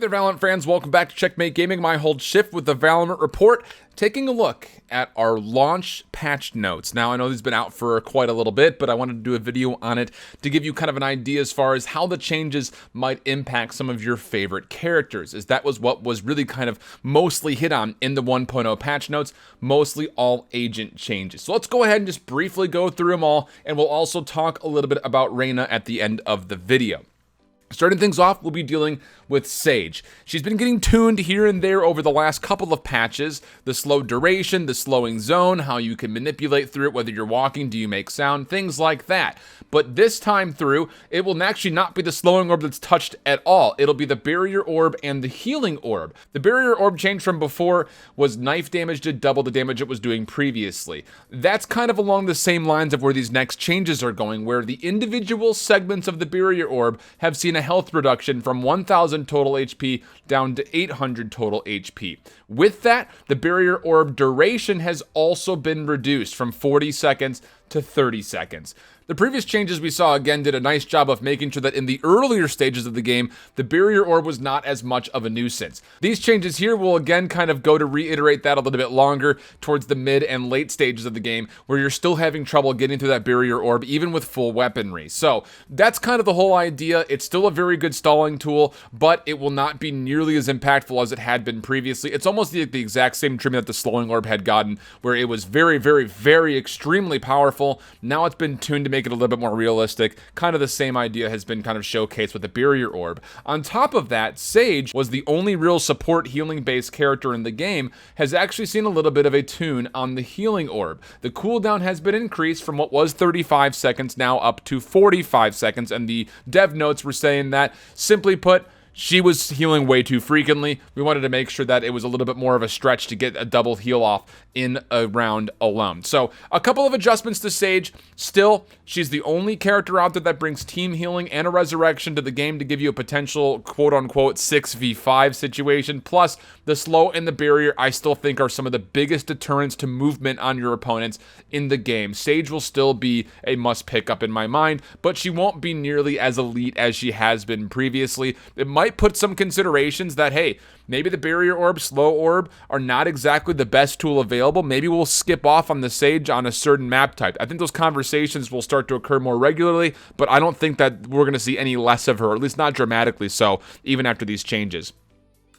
there, Valorant fans. Welcome back to Checkmate Gaming. My hold shift with the Valorant report, taking a look at our launch patch notes. Now, I know these have been out for quite a little bit, but I wanted to do a video on it to give you kind of an idea as far as how the changes might impact some of your favorite characters, as that was what was really kind of mostly hit on in the 1.0 patch notes, mostly all agent changes. So let's go ahead and just briefly go through them all, and we'll also talk a little bit about Reyna at the end of the video. Starting things off, we'll be dealing with Sage. She's been getting tuned here and there over the last couple of patches. The slow duration, the slowing zone, how you can manipulate through it, whether you're walking, do you make sound, things like that. But this time through, it will actually not be the slowing orb that's touched at all. It'll be the barrier orb and the healing orb. The barrier orb change from before was knife damage to double the damage it was doing previously. That's kind of along the same lines of where these next changes are going, where the individual segments of the barrier orb have seen a health reduction from 1,000 total HP down to 800 total HP. With that, the barrier orb duration has also been reduced from 40 seconds to 30 seconds. The previous changes we saw again did a nice job of making sure that in the earlier stages of the game, the barrier orb was not as much of a nuisance. These changes here will again kind of go to reiterate that a little bit longer towards the mid and late stages of the game, where you're still having trouble getting through that barrier orb even with full weaponry. So that's kind of the whole idea. It's still a very good stalling tool, but it will not be nearly as impactful as it had been previously. It's almost the exact same treatment that the slowing orb had gotten, where it was very, very, very extremely powerful. Now it's been tuned to make it a little bit more realistic. Kind of the same idea has been kind of showcased with the barrier orb. On top of that, Sage was the only real support healing based character in the game, has actually seen a little bit of a tune on the healing orb. The cooldown has been increased from what was 35 seconds now up to 45 seconds, and the dev notes were saying that, simply put, she was healing way too frequently. We wanted to make sure that it was a little bit more of a stretch to get a double heal off in a round alone. So a couple of adjustments to Sage. Still, she's the only character out there that brings team healing and a resurrection to the game to give you a potential quote-unquote 6v5 situation. Plus, the slow and the barrier I still think are some of the biggest deterrents to movement on your opponents in the game. Sage will still be a must pick up in my mind, but she won't be nearly as elite as she has been previously. It might put some considerations that, hey, maybe the barrier orb, slow orb are not exactly the best tool available. Maybe we'll skip off on the Sage on a certain map type. I think those conversations will start to occur more regularly, but I don't think that we're going to see any less of her, or at least not dramatically so, even after these changes.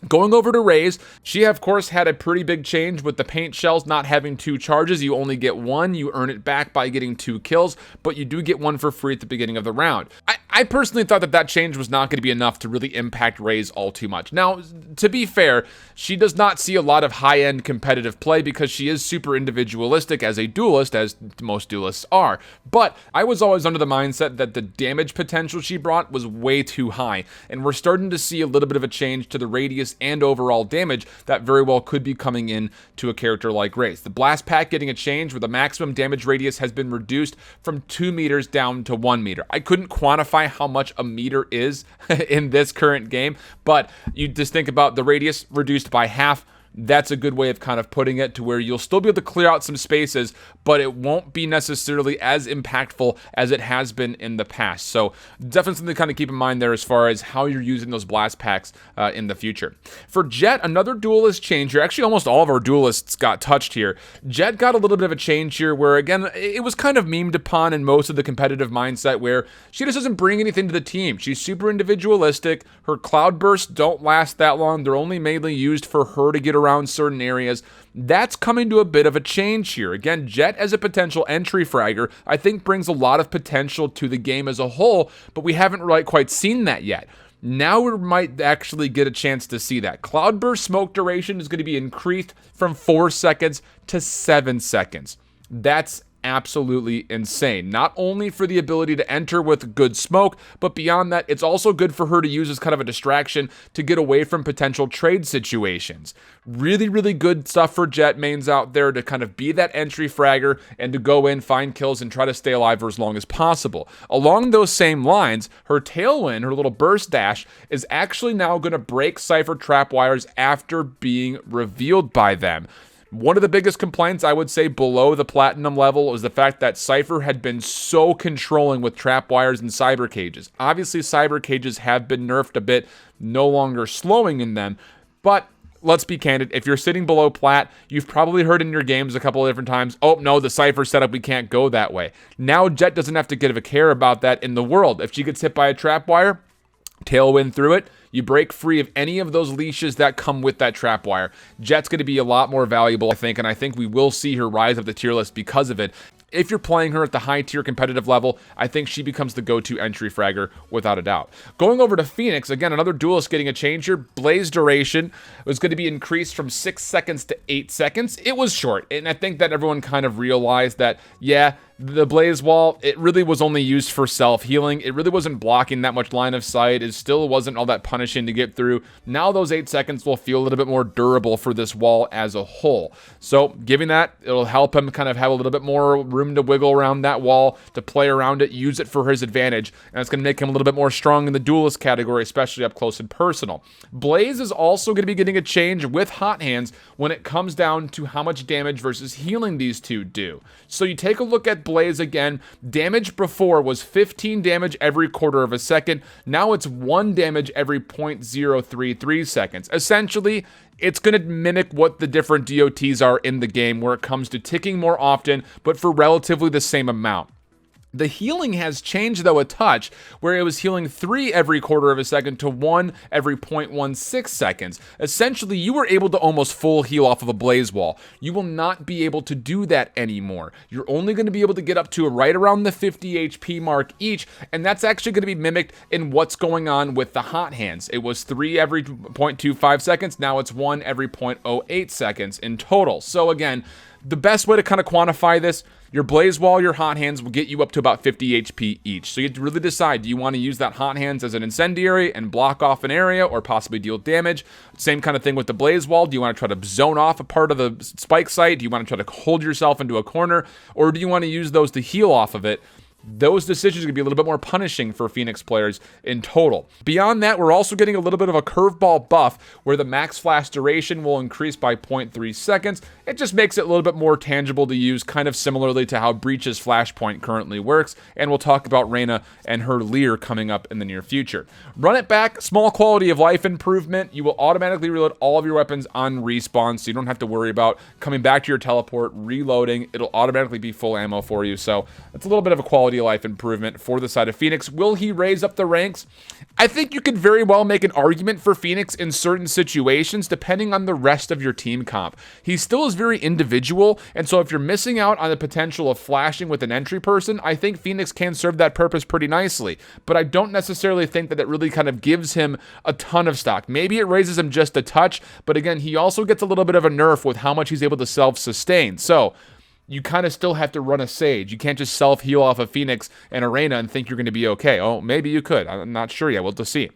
Going over to Raze, she of course had a pretty big change with the paint shells not having 2 charges. You only get 1, you earn it back by getting 2 kills, but you do get 1 for free at the beginning of the round. I personally thought that change was not going to be enough to really impact Raze all too much. Now, to be fair, she does not see a lot of high-end competitive play because she is super individualistic as a duelist, as most duelists are. But I was always under the mindset that the damage potential she brought was way too high, and we're starting to see a little bit of a change to the radius and overall damage that very well could be coming in to a character like Raze. The blast pack getting a change where the maximum damage radius has been reduced from 2 meters down to 1 meter. I couldn't quantify how much a meter is in this current game, but you just think about the radius reduced by half. That's a good way of kind of putting it, to where you'll still be able to clear out some spaces, but it won't be necessarily as impactful as it has been in the past. So definitely something to kind of keep in mind there as far as how you're using those blast packs in the future. For Jett, another duelist change here. Actually, almost all of our duelists got touched here. Jett got a little bit of a change here where, again, it was kind of memed upon in most of the competitive mindset, where she just doesn't bring anything to the team. She's super individualistic. Her cloud bursts don't last that long. They're only mainly used for her to get around certain areas. That's coming to a bit of a change here. Again, Jett as a potential entry fragger, I think brings a lot of potential to the game as a whole, but we haven't really quite seen that yet. Now we might actually get a chance to see that. Cloudburst smoke duration is going to be increased from 4 seconds to 7 seconds. That's absolutely insane. Not only for the ability to enter with good smoke, but beyond that, it's also good for her to use as kind of a distraction to get away from potential trade situations. Really, really good stuff for Jett mains out there to kind of be that entry fragger and to go in, find kills, and try to stay alive for as long as possible. Along those same lines, her tailwind, her little burst dash, is actually now going to break Cypher trap wires after being revealed by them. One of the biggest complaints, I would say, below the platinum level is the fact that Cypher had been so controlling with trap wires and cyber cages. Obviously, cyber cages have been nerfed a bit, no longer slowing in them, but let's be candid, if you're sitting below plat, you've probably heard in your games a couple of different times, oh no, the Cypher setup, we can't go that way. Now Jett doesn't have to give a care about that in the world. If she gets hit by a trap wire, tailwind through it, you break free of any of those leashes that come with that trap wire. Jett's going to be a lot more valuable, I think, and I think we will see her rise up the tier list because of it. If you're playing her at the high tier competitive level, I think she becomes the go-to entry fragger without a doubt. Going over to Phoenix, again, another duelist getting a change here. Blaze duration was going to be increased from 6 seconds to 8 seconds. It was short, and I think that everyone kind of realized that, yeah, the Blaze Wall, it really was only used for self-healing. It really wasn't blocking that much line of sight. It still wasn't all that punishing to get through. Now those 8 seconds will feel a little bit more durable for this wall as a whole. So giving that, it'll help him kind of have a little bit more room to wiggle around that wall, to play around it, use it for his advantage, and it's going to make him a little bit more strong in the duelist category, especially up close and personal. Blaze is also going to be getting a change with Hot Hands when it comes down to how much damage versus healing these two do. So you take a look at Blaze again. Damage before was 15 damage every quarter of a second. Now it's 1 damage every 0.033 seconds. Essentially, it's going to mimic what the different DOTs are in the game, where it comes to ticking more often, but for relatively the same amount. The healing has changed, though, a touch, where it was healing 3 every quarter of a second to 1 every 0.16 seconds. Essentially, you were able to almost full heal off of a Blaze Wall. You will not be able to do that anymore. You're only going to be able to get up to right around the 50 HP mark each, and that's actually going to be mimicked in what's going on with the Hot Hands. It was 3 every 0.25 seconds. Now it's 1 every 0.08 seconds in total. So again, the best way to kind of quantify this, your Blaze Wall, your Hot Hands will get you up to about 50 HP each. So you have to really decide, do you want to use that Hot Hands as an incendiary and block off an area or possibly deal damage? Same kind of thing with the Blaze Wall. Do you want to try to zone off a part of the spike site? Do you want to try to hold yourself into a corner? Or do you want to use those to heal off of it? Those decisions are going to be a little bit more punishing for Phoenix players in total. Beyond that, we're also getting a little bit of a curveball buff where the max flash duration will increase by 0.3 seconds. It just makes it a little bit more tangible to use, kind of similarly to how Breach's Flashpoint currently works, and we'll talk about Reyna and her Leer coming up in the near future. Run it back, small quality of life improvement. You will automatically reload all of your weapons on respawn, so you don't have to worry about coming back to your teleport, reloading. It'll automatically be full ammo for you, so it's a little bit of a quality of life improvement for the side of Phoenix. Will he raise up the ranks? I think you could very well make an argument for Phoenix in certain situations, depending on the rest of your team comp. He still is very individual, and so if you're missing out on the potential of flashing with an entry person, I think Phoenix can serve that purpose pretty nicely, but I don't necessarily think that it really kind of gives him a ton of stock. Maybe it raises him just a touch, but again, he also gets a little bit of a nerf with how much he's able to self-sustain. So you kind of still have to run a Sage. You can't just self-heal off of Phoenix and Reyna and think you're going to be okay. Oh, maybe you could. I'm not sure yet. We'll have to see.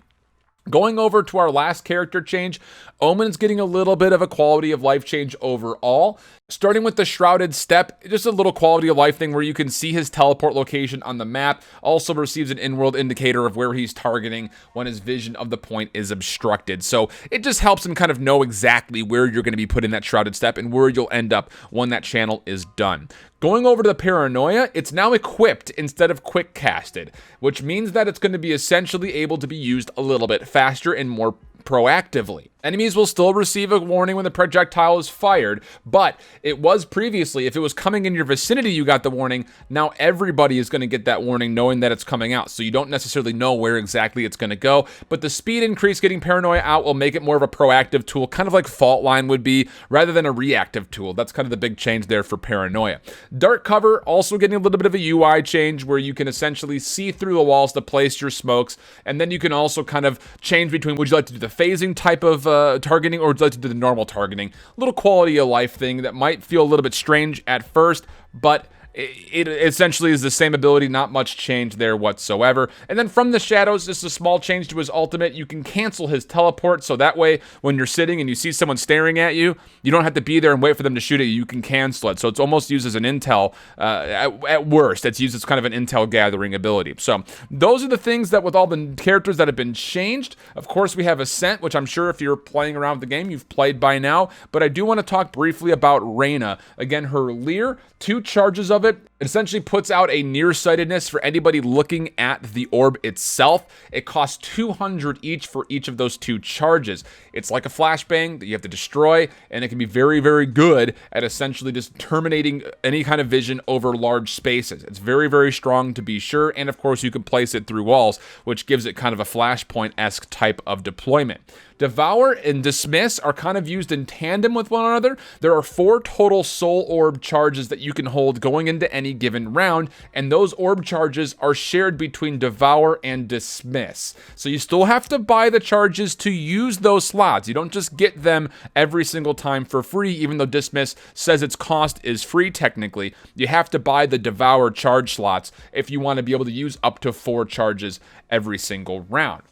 Going over to our last character change, Omen's getting a little bit of a quality of life change overall. Starting with the Shrouded Step, just a little quality of life thing where you can see his teleport location on the map. Also receives an in-world indicator of where he's targeting when his vision of the point is obstructed. So it just helps him kind of know exactly where you're going to be putting that Shrouded Step and where you'll end up when that channel is done. Going over to the Paranoia, it's now equipped instead of quick casted, which means that it's going to be essentially able to be used a little bit faster and more proactively. Enemies will still receive a warning when the projectile is fired, but it was previously, if it was coming in your vicinity, you got the warning. Now everybody is going to get that warning knowing that it's coming out, so you don't necessarily know where exactly it's going to go, but the speed increase getting Paranoia out will make it more of a proactive tool, kind of like Fault Line would be, rather than a reactive tool. That's kind of the big change there for Paranoia. Dark Cover also getting a little bit of a UI change where you can essentially see through the walls to place your smokes, and then you can also kind of change between, would you like to do the phasing type of targeting, or would you like to do the normal targeting? A little quality of life thing that might feel a little bit strange at first, but it essentially is the same ability, not much change there whatsoever. And then from the shadows, just a small change to his ultimate. You can cancel his teleport, so that way when you're sitting and you see someone staring at you, you don't have to be there and wait for them to shoot at you. You can cancel it. So it's almost used as an intel. At worst, it's used as kind of an intel gathering ability. So those are the things that with all the characters that have been changed. Of course, we have Ascent, which I'm sure if you're playing around with the game, you've played by now. But I do want to talk briefly about Reyna. Again, her Leer, 2 charges of it essentially puts out a nearsightedness for anybody looking at the orb itself. It costs 200 each for each of those 2 charges. It's like a flashbang that you have to destroy, and it can be very, very good at essentially just terminating any kind of vision over large spaces. It's very, very strong to be sure, and of course you can place it through walls, which gives it kind of a Flashpoint-esque type of deployment. Devour and Dismiss are kind of used in tandem with one another. There are 4 total Soul Orb charges that you can hold going into any given round, and those orb charges are shared between Devour and Dismiss. So you still have to buy the charges to use those slots. You don't just get them every single time for free, even though Dismiss says its cost is free technically. You have to buy the Devour charge slots if you want to be able to use up to 4 charges every single round.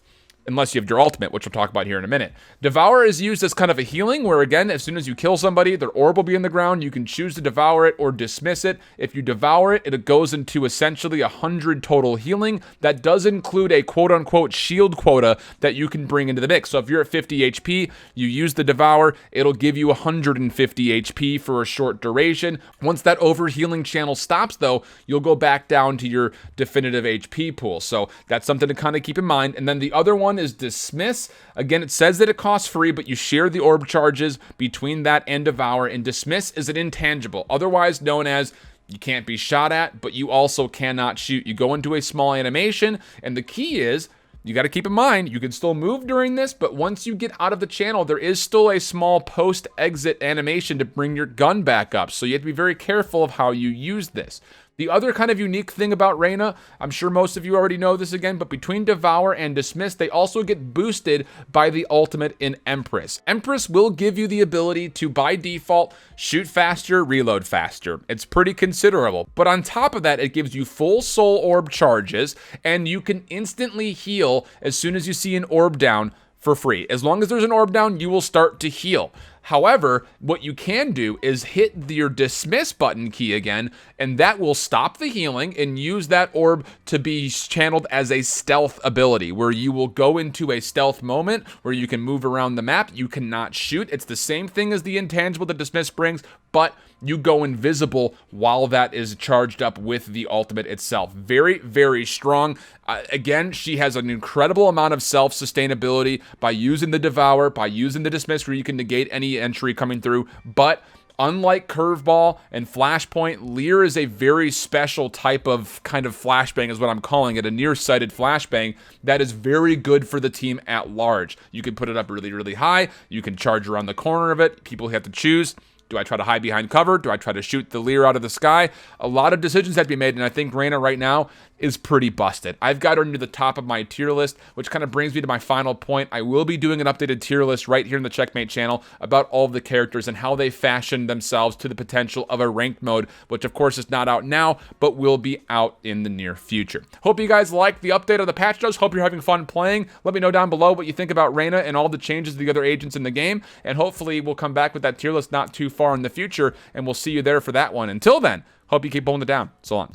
Unless you have your ultimate, which we'll talk about here in a minute. Devour is used as kind of a healing, where again, as soon as you kill somebody, their orb will be in the ground. You can choose to devour it or dismiss it. If you devour it, it goes into essentially 100 total healing. That does include a quote-unquote shield quota that you can bring into the mix. So if you're at 50 HP, you use the Devour, it'll give you 150 HP for a short duration. Once that overhealing channel stops, though, you'll go back down to your definitive HP pool. So that's something to kind of keep in mind. And then the other one is Dismiss. Again, it says that it costs free, but you share the orb charges between that and Devour, and Dismiss is an intangible, otherwise known as you can't be shot at, but you also cannot shoot. You go into a small animation, and the key is you got to keep in mind, you can still move during this, but once you get out of the channel, there is still a small post-exit animation to bring your gun back up, so you have to be very careful of how you use this. The other kind of unique thing about Reyna, I'm sure most of you already know this again, but between Devour and Dismiss, they also get boosted by the ultimate in Empress. Empress will give you the ability to, by default, shoot faster, reload faster. It's pretty considerable. But on top of that, it gives you full soul orb charges, and you can instantly heal as soon as you see an orb down for free. As long as there's an orb down, you will start to heal. However, what you can do is hit your Dismiss button key again, and that will stop the healing and use that orb to be channeled as a stealth ability, where you will go into a stealth moment where you can move around the map. You cannot shoot. It's the same thing as the intangible that Dismiss brings, but you go invisible while that is charged up with the ultimate itself. Very, very strong. Again, she has an incredible amount of self-sustainability by using the Devour, by using the Dismiss, where you can negate any entry coming through. But unlike Curveball and Flashpoint, Leer is a very special type of kind of flashbang, is what I'm calling it, a nearsighted flashbang that is very good for the team at large. You can put it up really, really high. You can charge around the corner of it. People have to choose. Do I try to hide behind cover? Do I try to shoot the Leer out of the sky? A lot of decisions have to be made, and I think Reyna right now is pretty busted. I've got her near the top of my tier list, which kind of brings me to my final point. I will be doing an updated tier list right here in the Checkmate channel about all of the characters and how they fashioned themselves to the potential of a ranked mode, which of course is not out now, but will be out in the near future. Hope you guys like the update of the patch notes. Hope you're having fun playing. Let me know down below what you think about Reyna and all the changes to the other agents in the game, and hopefully we'll come back with that tier list not too far in the future, and we'll see you there for that one. Until then, hope you keep pulling it down. So long.